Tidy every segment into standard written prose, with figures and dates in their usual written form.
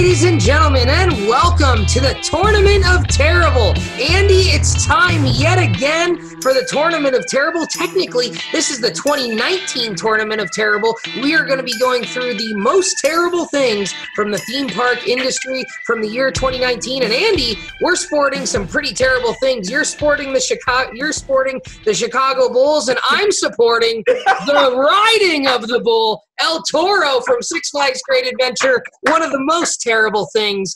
ladies and gentlemen, and welcome to the Tournament of Terrible. Andy, it's time yet again for the Tournament of Terrible. Technically, this is the 2019 Tournament of Terrible. We are going to be going through the most terrible things from the theme park industry from the year 2019. And Andy, we're sporting some pretty terrible things. You're sporting the Chicago Bulls, and I'm supporting the riding of the bull, El Toro from Six Flags Great Adventure. One of the most terrible things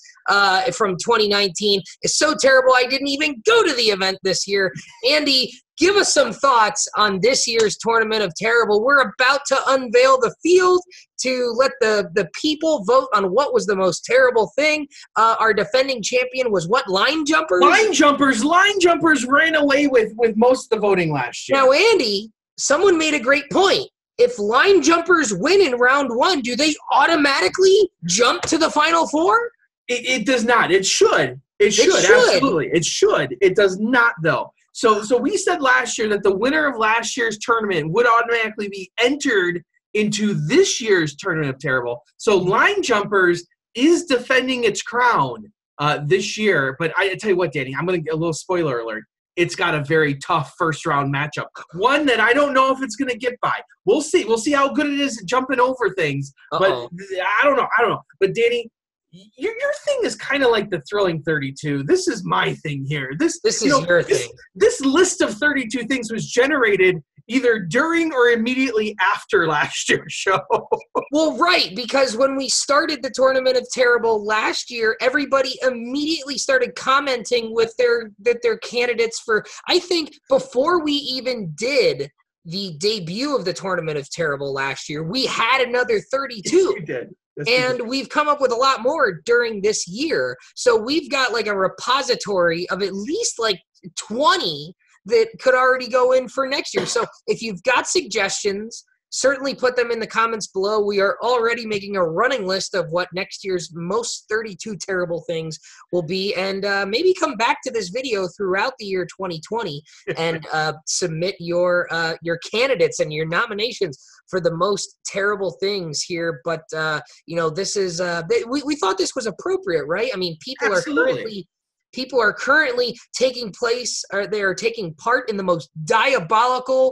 from 2019. It's so terrible I didn't even go to the event this year. Andy, give us some thoughts on this year's Tournament of Terrible. We're about to unveil the field to let the people vote on what was the most terrible thing. Our defending champion was what, line jumpers? Line jumpers ran away with most of the voting last year. Now, Andy, someone made a great point. If line jumpers win in round one, do they automatically jump to the Final Four? It does not. It should. It should. Absolutely. It should. It does not, though. So we said last year that the winner of last year's tournament would automatically be entered into this year's Tournament of Terrible. So line jumpers is defending its crown this year. But I tell you what, Danny, I'm going to get a little spoiler alert. It's got a very tough first-round matchup. One that I don't know if it's going to get by. We'll see. We'll see how good it is at jumping over things. But I don't know. But, Danny, your thing is kind of like the Thrilling 32. This is my thing here. This is your thing. This list of 32 things was generated either during or immediately after last year's show. Well, right, because when we started the Tournament of Terrible last year, everybody immediately started commenting with their candidates for, I think, before we even did the debut of the Tournament of Terrible last year, we had another 32. We did. And we've come up with a lot more during this year. So we've got like a repository of at least like 20 that could already go in for next year. So if you've got suggestions, certainly put them in the comments below. We are already making a running list of what next year's most 32 terrible things will be. And maybe come back to this video throughout the year 2020 and submit your candidates and your nominations for the most terrible things here. But, this is we thought this was appropriate, right? I mean, people are currently taking part in the most diabolical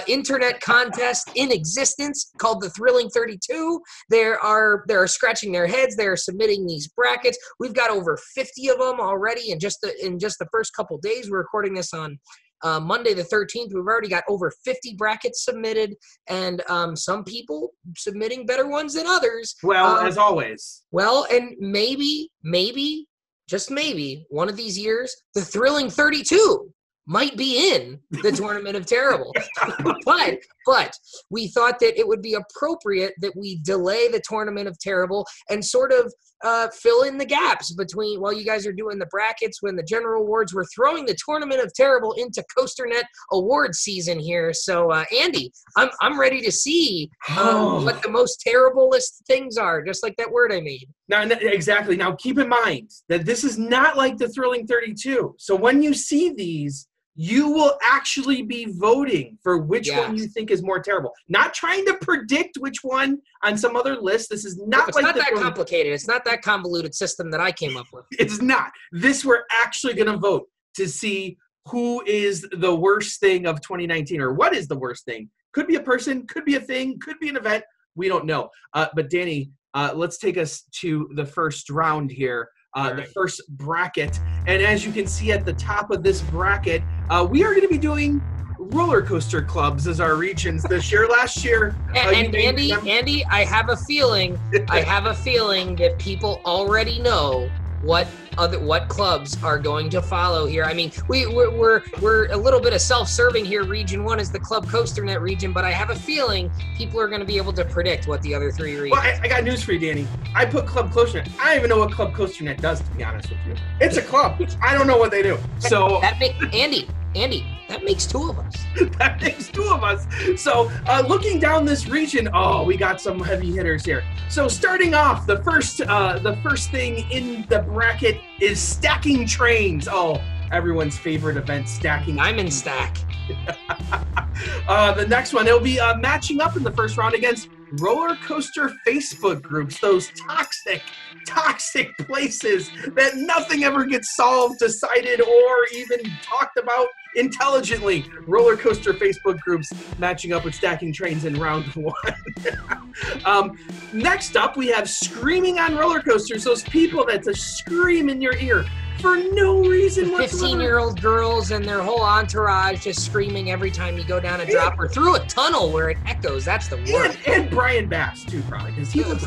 internet contest in existence called the Thrilling 32. They are scratching their heads. They're submitting these brackets. We've got over 50 of them already in just the first couple days. We're recording this on Monday the 13th. We've already got over 50 brackets submitted, and some people submitting better ones than others. Well, as always. Well, and maybe, just maybe, one of these years, the Thrilling 32 might be in the Tournament of Terrible. But we thought that it would be appropriate that we delay the Tournament of Terrible and sort of fill in the gaps between, while you guys are doing the brackets, when the general awards, we're throwing the Tournament of Terrible into COASTER-net award season here. So, Andy, I'm ready to see what the most terriblest things are, just like that word I made. Now, exactly. Now, keep in mind that this is not like the Thrilling 32. So when you see these, you will actually be voting for which one you think is more terrible. Not trying to predict which one on some other list. This is not it's not that complicated. It's not that convoluted system that I came up with. It's not. This we're actually going to vote to see who is the worst thing of 2019, or what is the worst thing. Could be a person, could be a thing, could be an event. We don't know. But Danny, let's take us to the first round here. The first bracket. And as you can see at the top of this bracket, we are going to be doing roller coaster clubs as our regions this year. Last year, and Andy, I have a feeling that people already know what clubs are going to follow here. I mean, we're a little bit of self-serving here. Region 1 is the Club COASTER-net region, but I have a feeling people are going to be able to predict what the other three regions. Well, I got news for you, Danny. I put Club COASTER-net. I don't even know what Club COASTER-net does, to be honest with you. It's a club. I don't know what they do. So Andy, that makes two of us. That makes two of us. So looking down this region, we got some heavy hitters here. So starting off, the first thing in the bracket is stacking trains. Oh, everyone's favorite event, stacking. I'm in stack. The next one, it'll be matching up in the first round against roller coaster Facebook groups, those toxic places that nothing ever gets solved, decided, or even talked about intelligently. Roller coaster Facebook groups matching up with stacking trains in round 1. Next up, we have screaming on roller coasters. Those people that just scream in your ear for no reason whatsoever. 15-year-old girls and their whole entourage just screaming every time you go down a drop or through a tunnel where it echoes. That's the worst. And Brian Bass too, probably, because he looks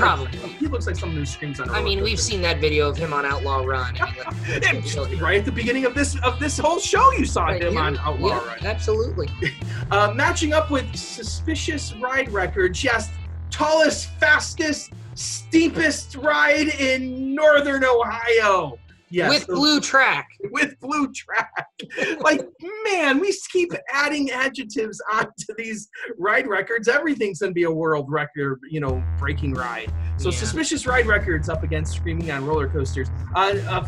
like someone who screams on a roller coaster. We've seen that video of him on Outlaw Run. Right at the beginning of this whole show, you saw him on Outlaw Run. Absolutely. Matching up with suspicious ride records. Yes, tallest, fastest, steepest ride in northern Ohio. Yes, with blue track. With blue track. Like, man, we keep adding adjectives onto these ride records. Everything's going to be a world record, breaking ride. So suspicious ride records up against screaming on roller coasters.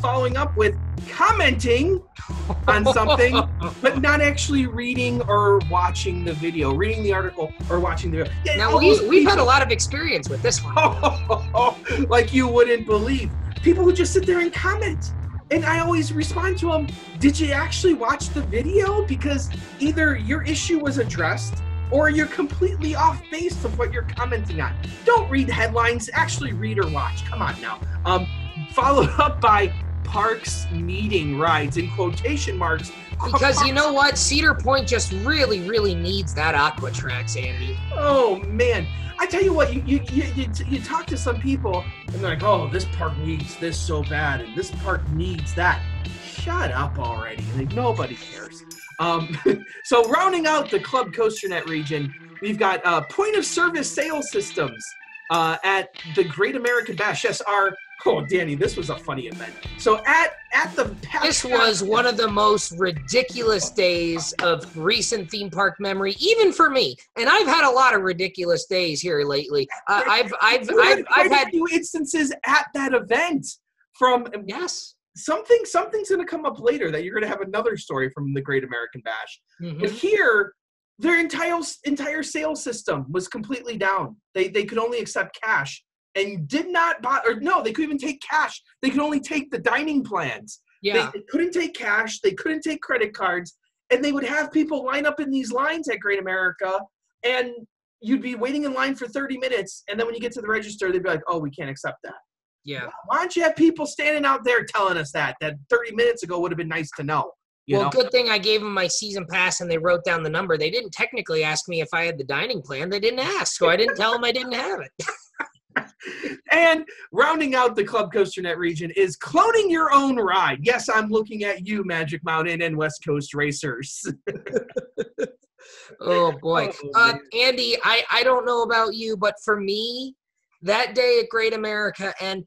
Following up with commenting on something, but not actually reading or watching the video. Reading the article or watching the video. Yeah, now, we've had a lot of experience with this one. Like you wouldn't believe. People who just sit there and comment. And I always respond to them, did you actually watch the video? Because either your issue was addressed or you're completely off base of what you're commenting on. Don't read headlines, actually read or watch. Come on now. Followed up by parks needing rides in quotation marks. Because you know what? Cedar Point just really, really needs that aqua tracks, Andy. Oh, man. I tell you what, you talk to some people, and they're like, oh, this park needs this so bad, and this park needs that. Shut up already. Like, nobody cares. So rounding out the Club COASTER-net region, we've got point-of-service sales systems at the Great American Bash. Yes, Danny, this was a funny event. So at the This was one of the most ridiculous days of recent theme park memory, even for me. And I've had a lot of ridiculous days here lately. I've had a few instances at that event from something's going to come up later that you're going to have another story from the Great American Bash. Mm-hmm. But here, their entire sales system was completely down. They could only accept cash. And did not buy, or no, they couldn't even take cash. They could only take the dining plans. Yeah. They couldn't take cash. They couldn't take credit cards. And they would have people line up in these lines at Great America, and you'd be waiting in line for 30 minutes. And then when you get to the register, they'd be like, oh, we can't accept that. Yeah. Why don't you have people standing out there telling us that 30 minutes ago would have been nice to know? Good thing I gave them my season pass and they wrote down the number. They didn't technically ask me if I had the dining plan. They didn't ask, so I didn't tell them I didn't have it. And rounding out the Club COASTER-net region is cloning your own ride. Yes, I'm looking at you, Magic Mountain and West Coast racers. Oh, boy. Andy, I don't know about you, but for me, that day at Great America, and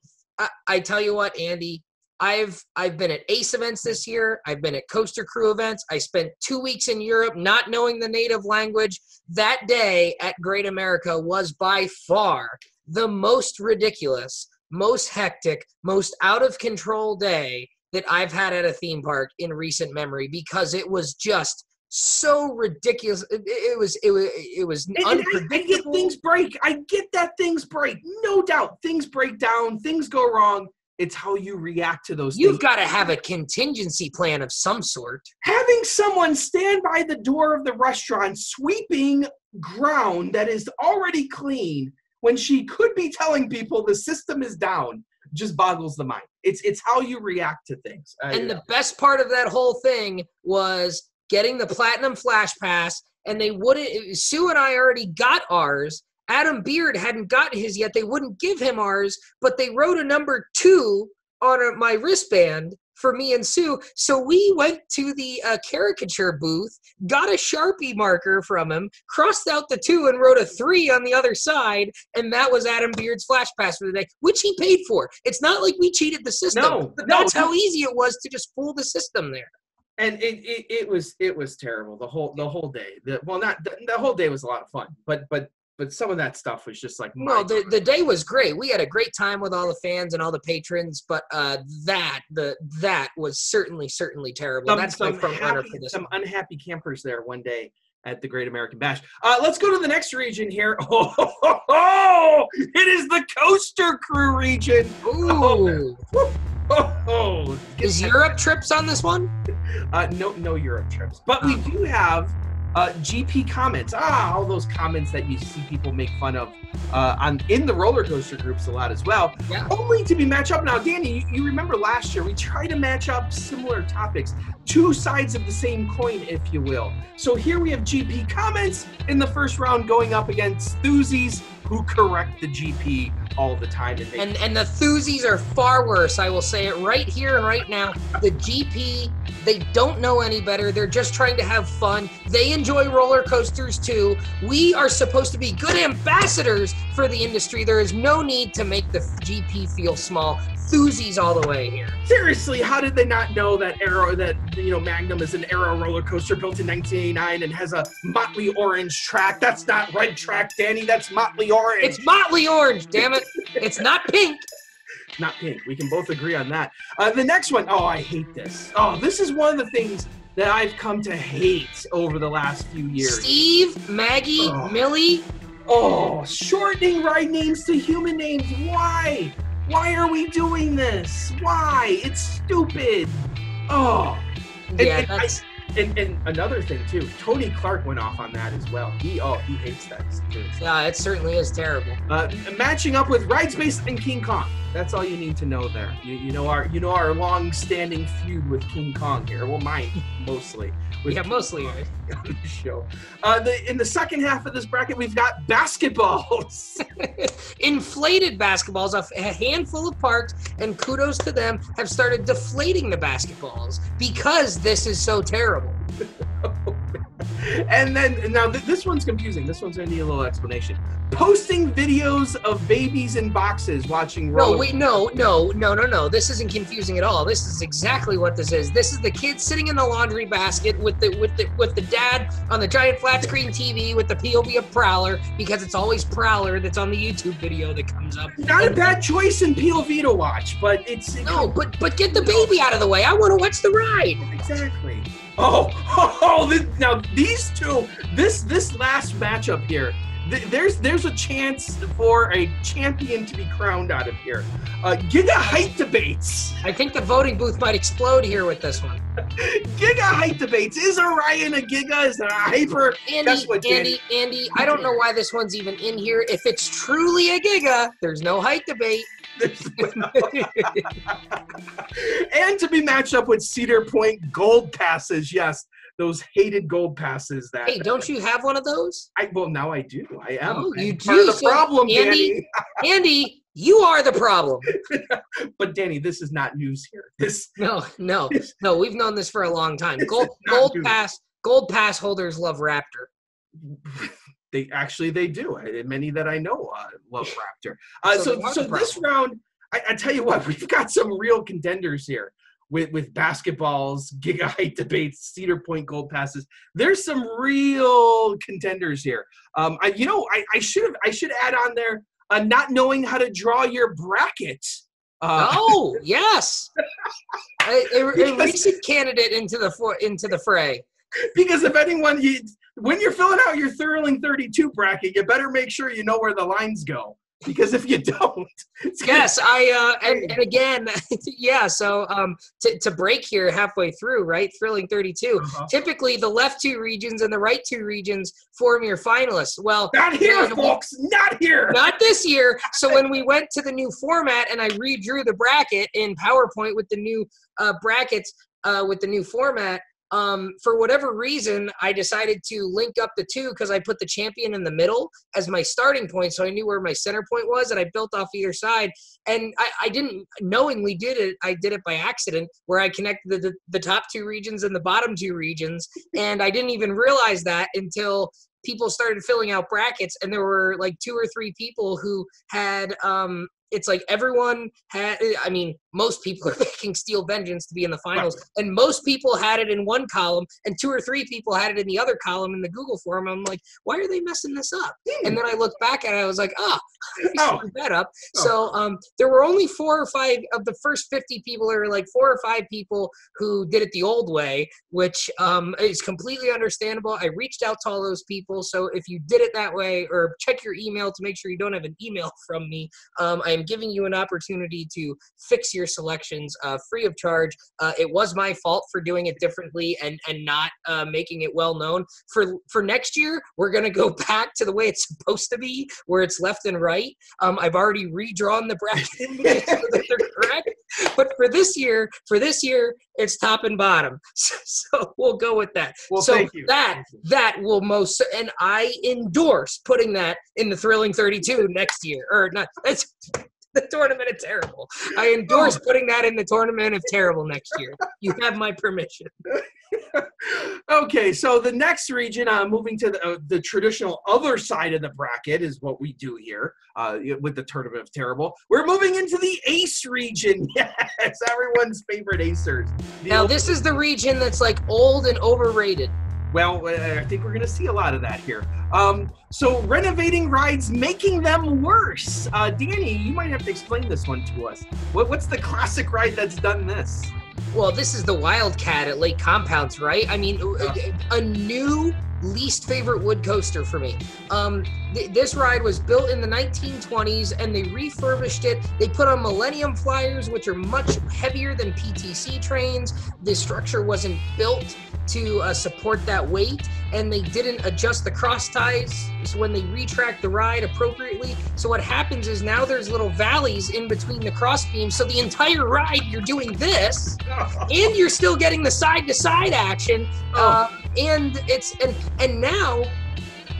I tell you what, Andy, I've been at ACE events this year. I've been at Coaster Crew events. I spent 2 weeks in Europe not knowing the native language. That day at Great America was by far the most ridiculous, most hectic, most out of control day that I've had at a theme park in recent memory, because it was just so ridiculous. It was unpredictable. I get things break. I get that things break. No doubt. Things break down. Things go wrong. It's how you react to those things. You've got to have a contingency plan of some sort. Having someone stand by the door of the restaurant sweeping ground that is already clean when she could be telling people the system is down just boggles the mind. It's how you react to things. And the best part of that whole thing was getting the Platinum Flash Pass, and they wouldn't. Sue and I already got ours. Adam Beard hadn't got his yet. They wouldn't give him ours, but they wrote a number 2 on my wristband for me and Sue. So we went to the caricature booth, got a Sharpie marker from him, crossed out the 2 and wrote a 3 on the other side, and that was Adam Beard's Flash Pass for the day, which he paid for. It's not like we cheated the system. That's how easy it was to just fool the system there. And it was terrible the whole day. The whole day was a lot of fun, but some of that stuff was just like, no, the day was great. We had a great time with all the fans and all the patrons, but that was certainly terrible. That's my front runner for this. Some unhappy campers there one day at the Great American Bash. Let's go to the next region here. Oh, it is the Coaster Crew region. Ooh. Is Get Europe trips on this one? No Europe trips. But we do have GP comments. All those comments that you see people make fun of in the roller coaster groups a lot as well. Yeah. Only to be matched up. Now, Danny, you remember last year we tried to match up similar topics, two sides of the same coin, if you will. So here we have GP comments in the first round going up against Thuzies, who correct the GP all the time. And the Thuzies are far worse. I will say it right here and right now. The GP, they don't know any better. They're just trying to have fun. They enjoy roller coasters too. We are supposed to be good ambassadors for the industry. There is no need to make the GP feel small. Thuzies all the way here. Seriously, how did they not know that Magnum is an Aero roller coaster built in 1989 and has a motley orange track? That's not red track, Danny. That's motley orange. It's motley orange, damn it. It's not pink. Not pink. We can both agree on that. The next one. Oh, I hate this. Oh, this is one of the things that I've come to hate over the last few years. Steve, Maggie, Millie. Oh, shortening ride names to human names. Why? Why are we doing this? Why? It's stupid. Oh. Yeah, and another thing too, Tony Clark went off on that as well. He hates that too. Yeah, it certainly is terrible. Matching up with Ride Space and King Kong. That's all you need to know there. You know our long-standing feud with King Kong here. Well, mine mostly. Mostly on the show. In the second half of this bracket, we've got basketballs. Inflated basketballs. A handful of parks, and kudos to them, have started deflating the basketballs because this is so terrible. And then, now this one's confusing. This one's going to need a little explanation. Posting videos of babies in boxes watching roller. No. This isn't confusing at all. This is exactly what this is. This is the kid sitting in the laundry basket with the dad on the giant flat screen TV with the POV of Prowler, because it's always Prowler that's on the YouTube video that comes up. Not a bad choice in POV to watch, but but get the baby out of the way. I want to watch the ride. Exactly. Now these two, this last matchup here, there's a chance for a champion to be crowned out of here. Giga height debates. I think the voting booth might explode here with this one. Giga height debates. Is Orion a giga? Is it a hyper? Andy, I don't know why this one's even in here. If it's truly a giga, there's no height debate. And to be matched up with Cedar Point gold passes. Yes, those hated gold passes. Hey, don't you have one of those? Now I do. I am. Oh, you do. Part of the problem, Andy. Andy, you are the problem. But Danny, this is not news here. No. We've known this for a long time. Gold pass holders love Raptor. They do. Many that I know love Raptor. So this round, I tell you what, we've got some real contenders here with basketballs, giga height debates, Cedar Point gold passes. There's some real contenders here. I should add on there not knowing how to draw your bracket. Oh yes, a recent candidate into the fray. Because if anyone, when you're filling out your Thrilling 32 bracket, you better make sure you know where the lines go. Because if you don't, yes, and again, yeah. So to break here halfway through, right? Thrilling 32. Typically, the left two regions and the right two regions form your finalists. Well, not here, folks. Not here. Not this year. So when we went to the new format and I redrew the bracket in PowerPoint with the new brackets with the new format. For whatever reason, I decided to link up the two because I put the champion in the middle as my starting point, so I knew where my center point was, and I built off either side. And I didn't knowingly did it. I did it by accident, where I connected the top two regions and the bottom two regions, and I didn't even realize that until people started filling out brackets, and there were like 2 or 3 people who had it's like everyone had, I mean, most people are picking Steel Vengeance to be in the finals, and most people had it in one column, and 2 or 3 people had it in the other column in the Google form. I'm like, why are they messing this up? And then I looked back at it, I was like, I screwed that up. So there were only 4 or 5 of the first 50 people, there were like 4 or 5 people who did it the old way, which is completely understandable. I reached out to all those people, so if you did it that way, or check your email to make sure you don't have an email from me, I am giving you an opportunity to fix your selections free of charge. It was my fault for doing it differently and not making it well known. For next year, we're going to go back to the way it's supposed to be, where it's left and right. I've already redrawn the bracket in so that they're correct. But for this year, it's top and bottom. So we'll go with that. Well, so thank you. That will most, and I endorse putting that in the Thrilling 32 next year. Or not, that's the Tournament of Terrible. I endorse putting that in the Tournament of Terrible next year. You have my permission. Okay, so the next region, moving to the traditional other side of the bracket is what we do here with the Tournament of Terrible. We're moving into the Ace region. Yes, everyone's favorite Acers. Now, this is the region that's like old and overrated. Well, I think we're going to see a lot of that here. So renovating rides, making them worse. Danny, you might have to explain this one to us. What's the classic ride that's done this? Well, this is the Wildcat at Lake Compounce, right? I mean, a new least favorite wood coaster for me. This ride was built in the 1920s, and they refurbished it. They put on Millennium Flyers, which are much heavier than PTC trains. The structure wasn't built to support that weight, and they didn't adjust the cross ties so when they retract the ride appropriately. So what happens is now there's little valleys in between the cross beams, so the entire ride you're doing this and you're still getting the side-to-side action. And now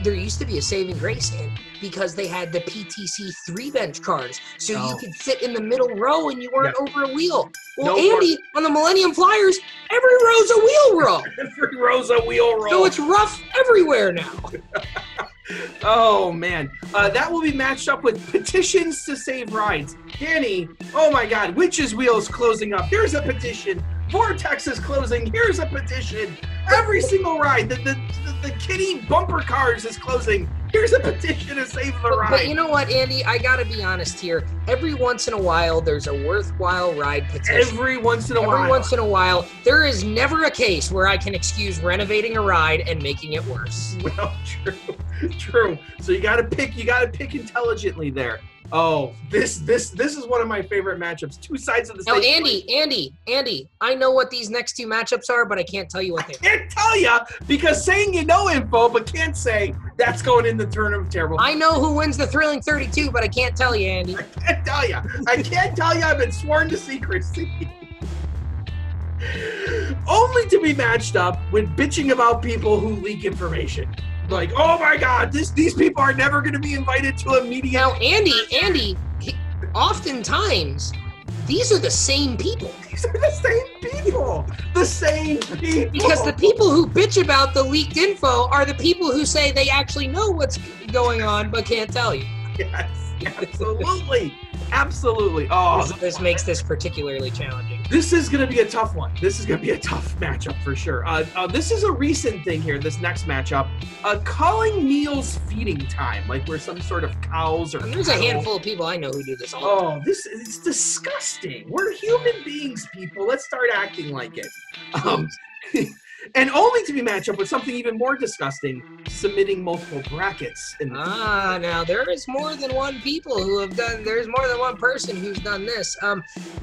there used to be a saving grace, Andy, because they had the PTC 3-bench cars, so you could sit in the middle row and you weren't over a wheel. Well, Andy, on the Millennium Flyers, every row's a wheel row. Every row's a wheel row. So it's rough everywhere now. Oh, man. That will be matched up with petitions to save rides. Danny, oh my God, Witch's Wheel is closing up. Here's a petition. Vortex is closing. Here's a petition. Every single ride. The Kitty bumper cars is closing. Here's a petition to save the ride. But you know what, Andy? I got to be honest here. Every once in a while, there's a worthwhile ride petition. Every once in a while. There is never a case where I can excuse renovating a ride and making it worse. Well, true. So you got to pick intelligently there. Oh, this is one of my favorite matchups. 2 sides of the stage. Now, Andy, I know what these next 2 matchups are, but I can't tell you what they are. I can't tell you because saying you know info, but can't say that's going in the Tournament of Terrible. I know who wins the Thrilling 32, but I can't tell you, Andy. I can't tell you. I've been sworn to secrecy. Only to be matched up with bitching about people who leak information. Like, oh my God, these people are never going to be invited to a media. Now, Andy, oftentimes, these are the same people. These are the same people. The same people. Because the people who bitch about the leaked info are the people who say they actually know what's going on but can't tell you. Yes, absolutely. Absolutely. Oh, this makes this particularly challenging. This is going to be a tough one. This is going to be a tough matchup for sure. This is a recent thing here, this next matchup. Calling meals feeding time, like we're some sort of cows or there's cattle. A handful of people I know who do this all the time. This is disgusting. We're human beings, people. Let's start acting like it. And only to be matched up with something even more disgusting, submitting multiple brackets. Now there is more than one people who have done, there's more than one person who's done this. No,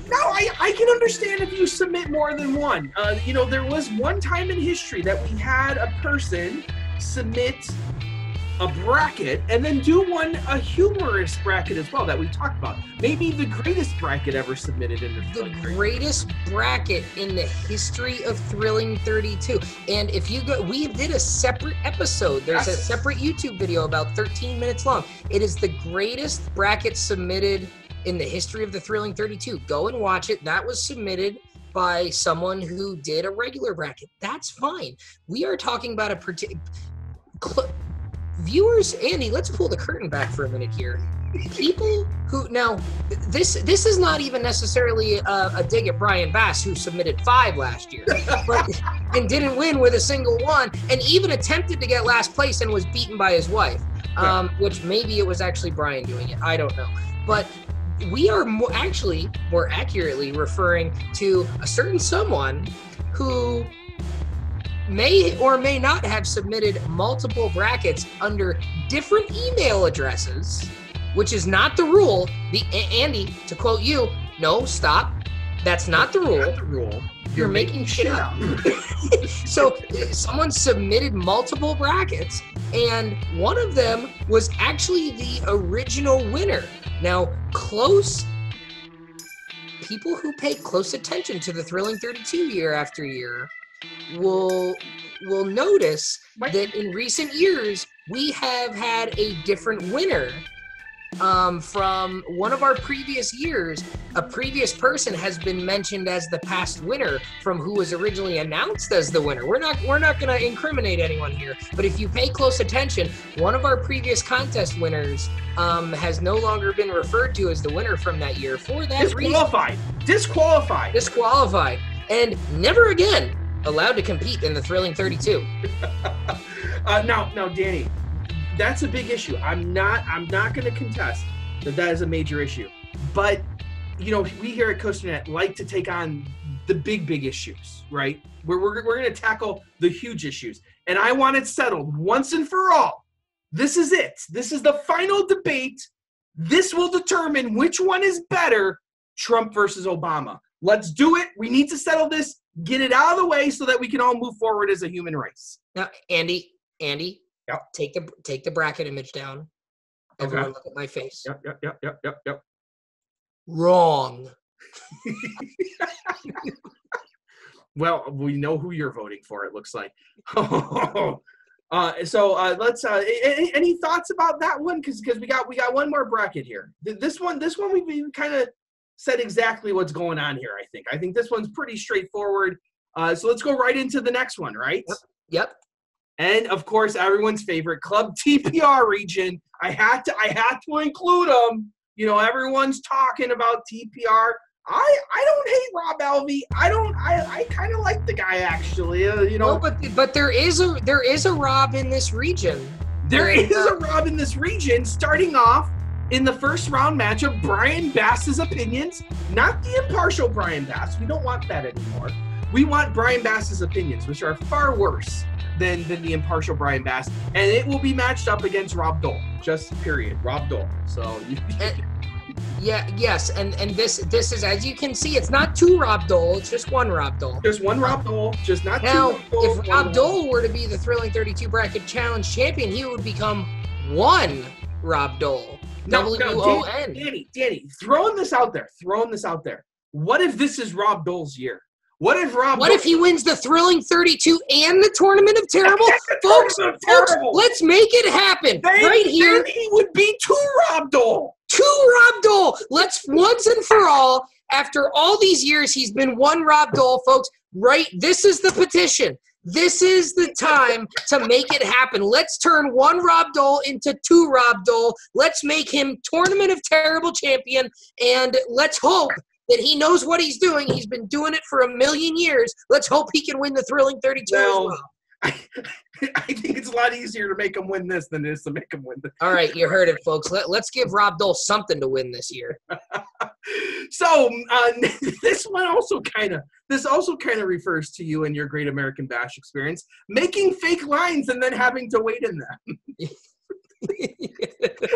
I can understand if you submit more than one. There was one time in history that we had a person submit a bracket and then do a humorous bracket as well that we talked about. Maybe the greatest bracket ever submitted in the greatest bracket in the history of Thrilling 32. And if you go, we did a separate episode. There's a separate YouTube video about 13 minutes long. It is the greatest bracket submitted in the history of the Thrilling 32. Go and watch it. That was submitted by someone who did a regular bracket. That's fine. We are talking about a particular... Viewers, Andy, let's pull the curtain back for a minute here. people who now this is not even necessarily a dig at Brian Bass, who submitted 5 last year, but and didn't win with a single one, and even attempted to get last place and was beaten by his wife, which maybe it was actually Brian doing it. I don't know, but we are more accurately referring to a certain someone who may or may not have submitted multiple brackets under different email addresses, which is not the rule. Andy, to quote you, no, stop. That's not the rule. Not the rule. You're making shit up. So someone submitted multiple brackets, and one of them was actually the original winner. Now, people who pay close attention to the Thrilling 32 year after year will notice that in recent years we have had a different winner. From one of our previous years, a previous person has been mentioned as the past winner from who was originally announced as the winner. We're not going to incriminate anyone here, but if you pay close attention, one of our previous contest winners has no longer been referred to as the winner from that year for that reason. Disqualified, and never again allowed to compete in the Thrilling 32. Now, Danny, that's a big issue. I'm not going to contest that is a major issue. But, we here at COASTER-net like to take on the big issues, right? We're going to tackle the huge issues. And I want it settled once and for all. This is it. This is the final debate. This will determine which one is better, Trump versus Obama. Let's do it. We need to settle this, get it out of the way so that we can all move forward as a human race. Now, Andy. Yep. Take the bracket image down. Everyone look at my face. Yep. Wrong. Well, we know who you're voting for, it looks like. So let's any thoughts about that one? Because we got one more bracket here. This one we kind of said exactly what's going on here, I think this one's pretty straightforward. So let's go right into the next one, right? Yep. And of course, everyone's favorite Club TPR region. I had to include them. Everyone's talking about TPR. I don't hate Rob Alvey. I kind of like the guy, actually. No, but there is a Rob in this region. There is a Rob in this region. Starting off in the first round matchup, Brian Bass's opinions, not the impartial Brian Bass. We don't want that anymore. We want Brian Bass's opinions, which are far worse than the impartial Brian Bass, and it will be matched up against Rob Dole. Just period. Rob Dole. So yes, and this is, as you can see, it's not 2 Rob Dole, it's just 1 Rob Dole. Just 1 Rob Dole, just not 2 Now, Rob Dole. If Rob Dole were to be the Thrilling 32 Bracket Challenge champion, he would become 1 Rob Dole. W-O-N. Danny, throwing this out there. What if this is Rob Dole's year? What if he wins the Thrilling 32 and the Tournament of Terrible? folks, let's make it happen right here. Then he would be 2 Rob Dole. 2 Rob Dole. Let's once and for all, after all these years, he's been 1 Rob Dole, folks. Right? This is the petition. This is the time to make it happen. Let's turn 1 Rob Dole into 2 Rob Dole. Let's make him Tournament of Terrible champion, and let's hope that he knows what he's doing. He's been doing it for a million years. Let's hope he can win the Thrilling 32 as well. I think it's a lot easier to make him win this than it is to make him win this. All right, you heard it, folks. Let's give Rob Dole something to win this year. So this also kind of refers to you and your Great American Bash experience, making fake lines and then having to wait in them.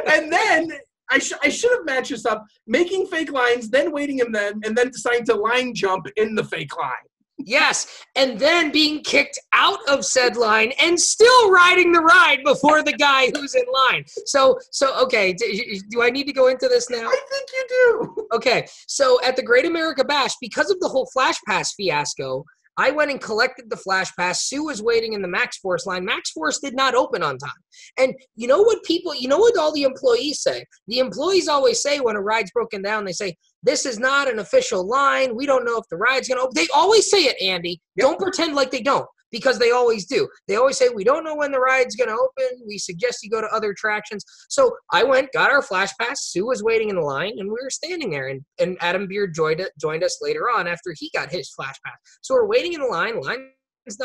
And then I should have matched this up, making fake lines, then waiting in them, and then deciding to line jump in the fake line. Yes, and then being kicked out of said line and still riding the ride before the guy who's in line. So okay, do I need to go into this now? I think you do. Okay, so at the Great America Bash, because of the whole Flash Pass fiasco, I went and collected the Flash Pass. Sue was waiting in the Max Force line. Max Force did not open on time. And you know what all the employees say? The employees always say when a ride's broken down, they say, this is not an official line. We don't know if the ride's going to open. They always say it, Andy. Yep. Don't pretend like they don't. because they always do. They always say, we don't know when the ride's going to open. We suggest you go to other attractions. So I went, got our Flash Pass. Sue was waiting in the line, and we were standing there. And Adam Beard joined us later on after he got his Flash Pass. So we're waiting in the line. Line's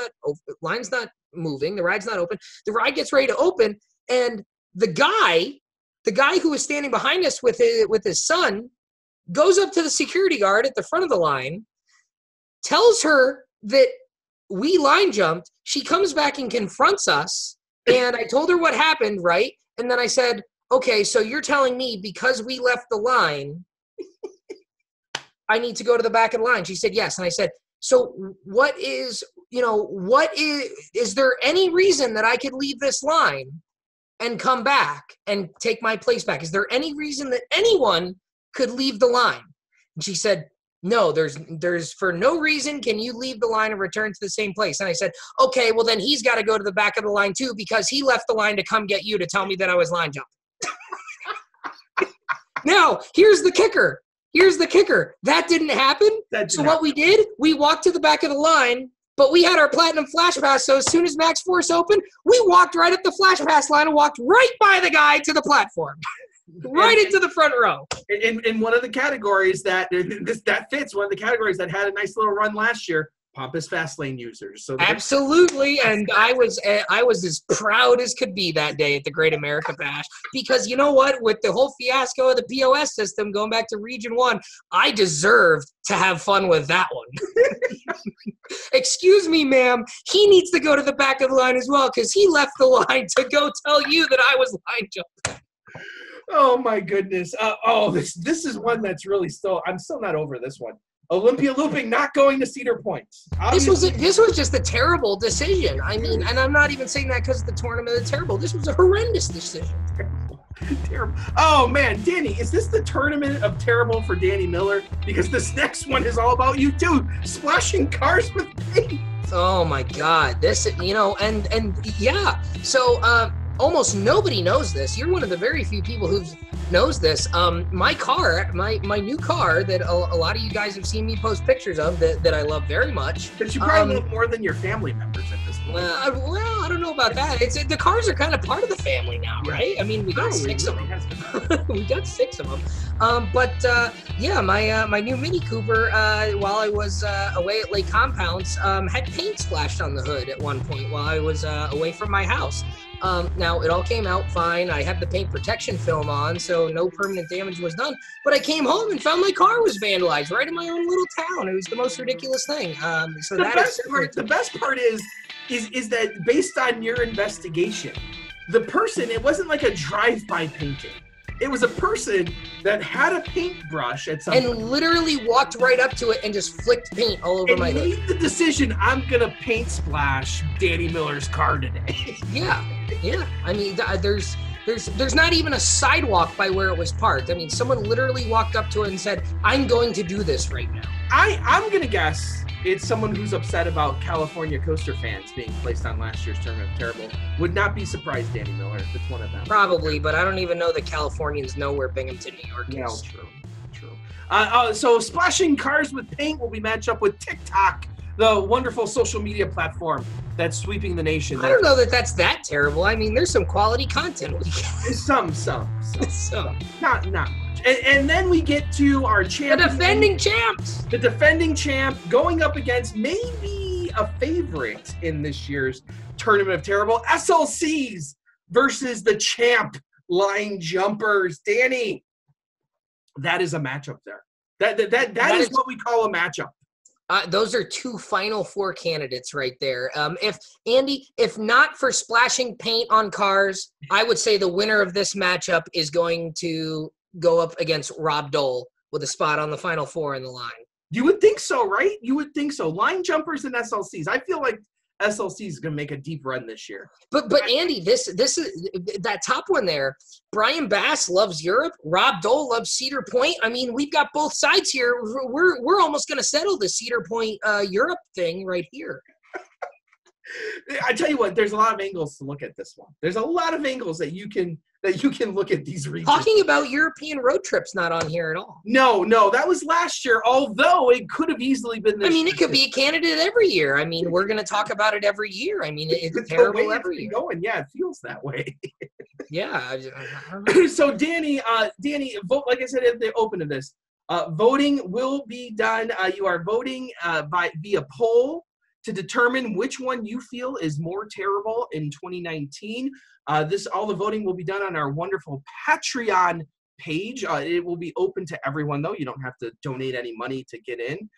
not moving. The ride's not open. The ride gets ready to open, and the guy who was standing behind us with his son goes up to the security guard at the front of the line, tells her that we line jumped. She comes back and confronts us, and I told her what happened, right? And then I said, okay, so you're telling me because we left the line, I need to go to the back of the line? She said, yes. And I said, so is there any reason that I could leave this line and come back and take my place back? Is there any reason that anyone could leave the line? And she said, no, there's for no reason can you leave the line and return to the same place. And I said, okay, well then he's got to go to the back of the line too, because he left the line to come get you to tell me that I was line jumping. Now, here's the kicker. That didn't happen. What we did, we walked to the back of the line, but we had our Platinum Flash Pass, so as soon as Max Force opened, we walked right up the Flash Pass line and walked right by the guy to the platform. Right into the front row. In one of the categories that fits, one of the categories that had a nice little run last year, pompous fast lane users. So absolutely, and I was as proud as could be that day at the Great America Bash, because you know what? With the whole fiasco of the POS system going back to Region 1, I deserved to have fun with that one. Excuse me, ma'am. He needs to go to the back of the line as well, because he left the line to go tell you that I was line jumping. Oh my goodness. This is one that's really I'm still not over this one. Olympia Looping not going to Cedar Point. This was just a terrible decision. I mean, and I'm not even saying that because the tournament is terrible. This was a horrendous decision. Terrible. Oh man, Danny, is this the tournament of terrible for Danny Miller? Because this next one is all about you too, splashing cars with paint. Oh my God, this, and yeah. So almost nobody knows this. You're one of the very few people who knows this. My car, my new car that a lot of you guys have seen me post pictures of that I love very much. But you probably love more than your family members at this point. Well, I don't know about that. The cars are kind of part of the family now, right? I mean, we got six of them. We got 6 of them. Yeah, my new Mini Cooper, while I was away at Lake Compounds, had paint splashed on the hood at one point while I was away from my house. Now, it all came out fine. I had the paint protection film on, so no permanent damage was done. But I came home and found my car was vandalized right in my own little town. It was the most ridiculous thing. The best part is that based on your investigation, the person, it wasn't like a drive-by painting. It was a person that had a paintbrush at some point. And literally walked right up to it and just flicked paint all over my hood. And made the decision, I'm going to paint splash Danny Miller's car today. Yeah. I mean, there's not even a sidewalk by where it was parked. I mean, someone literally walked up to it and said, I'm going to do this right now. I'm going to guess it's someone who's upset about California Coaster fans being placed on last year's Tournament of Terrible. Would not be surprised, Danny Miller, if it's one of them. Probably, but I don't even know that Californians know where Binghamton, New York is. No, true. So splashing cars with paint will be matched up with TikTok, the wonderful social media platform that's sweeping the nation. I don't know that that's that terrible. I mean, there's some quality content we get. Some. Not much. And then we get to our champion. The defending champs. The defending champ going up against maybe a favorite in this year's Tournament of Terrible, SLCs versus the champ line jumpers. Danny, that is a matchup there. That is what we call a matchup. Those are 2 Final Four candidates right there. If not for splashing paint on cars, I would say the winner of this matchup is going to go up against Rob Dole with a spot on the Final Four in the line. You would think so, right? You would think so. Line jumpers and SLCs. I feel like SLC is going to make a deep run this year. But Andy, this is that top one there. Brian Bass loves Europe. Rob Dole loves Cedar Point. I mean, we've got both sides here. We're almost going to settle the Cedar Point Europe thing right here. I tell you what, there's a lot of angles to look at this one. There's a lot of angles that you can that you can look at these regions. Talking about European road trips not on here at all. No, that was last year, although it could have easily been this year. It could be a candidate every year. We're going to talk about it every year. It's terrible every year. Yeah, it feels that way. Yeah. I don't know. So, Danny, vote, like I said at the open of this, voting will be done. You are voting via poll to determine which one you feel is more terrible in 2019. All the voting will be done on our wonderful Patreon page. It will be open to everyone, though. You don't have to donate any money to get in.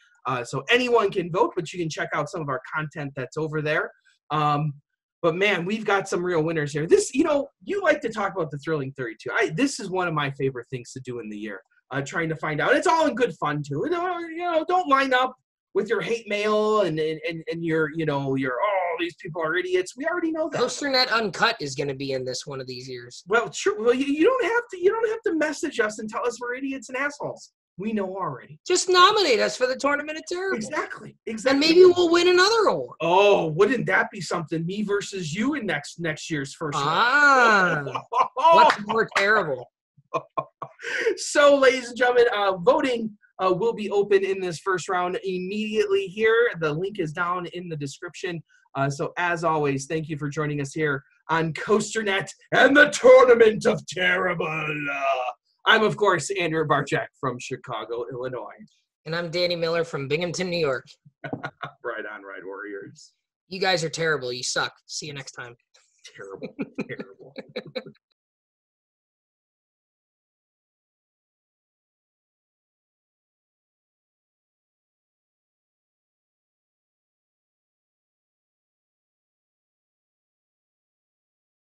So anyone can vote, but you can check out some of our content that's over there. But man, we've got some real winners here. You like to talk about the Thrilling 32. This is one of my favorite things to do in the year. Trying to find out. It's all in good fun too. Don't line up with your hate mail and your these people are idiots. We already know that. COASTER-net Uncut is going to be in this one of these years. Well, sure. Well, you don't have to message us and tell us we're idiots and assholes. We know already. Just nominate us for the Tournament of Terrible. Exactly. And maybe we'll win another award. Oh, wouldn't that be something? Me versus you in next year's first round. What's more terrible? So, ladies and gentlemen, voting will be open in this first round immediately here. The link is down in the description. So, as always, thank you for joining us here on COASTER-net and the Tournament of Terrible. I'm, of course, Andrew Barczak from Chicago, Illinois. And I'm Danny Miller from Binghamton, New York. Right on, right, Warriors. You guys are terrible. You suck. See you next time. Terrible.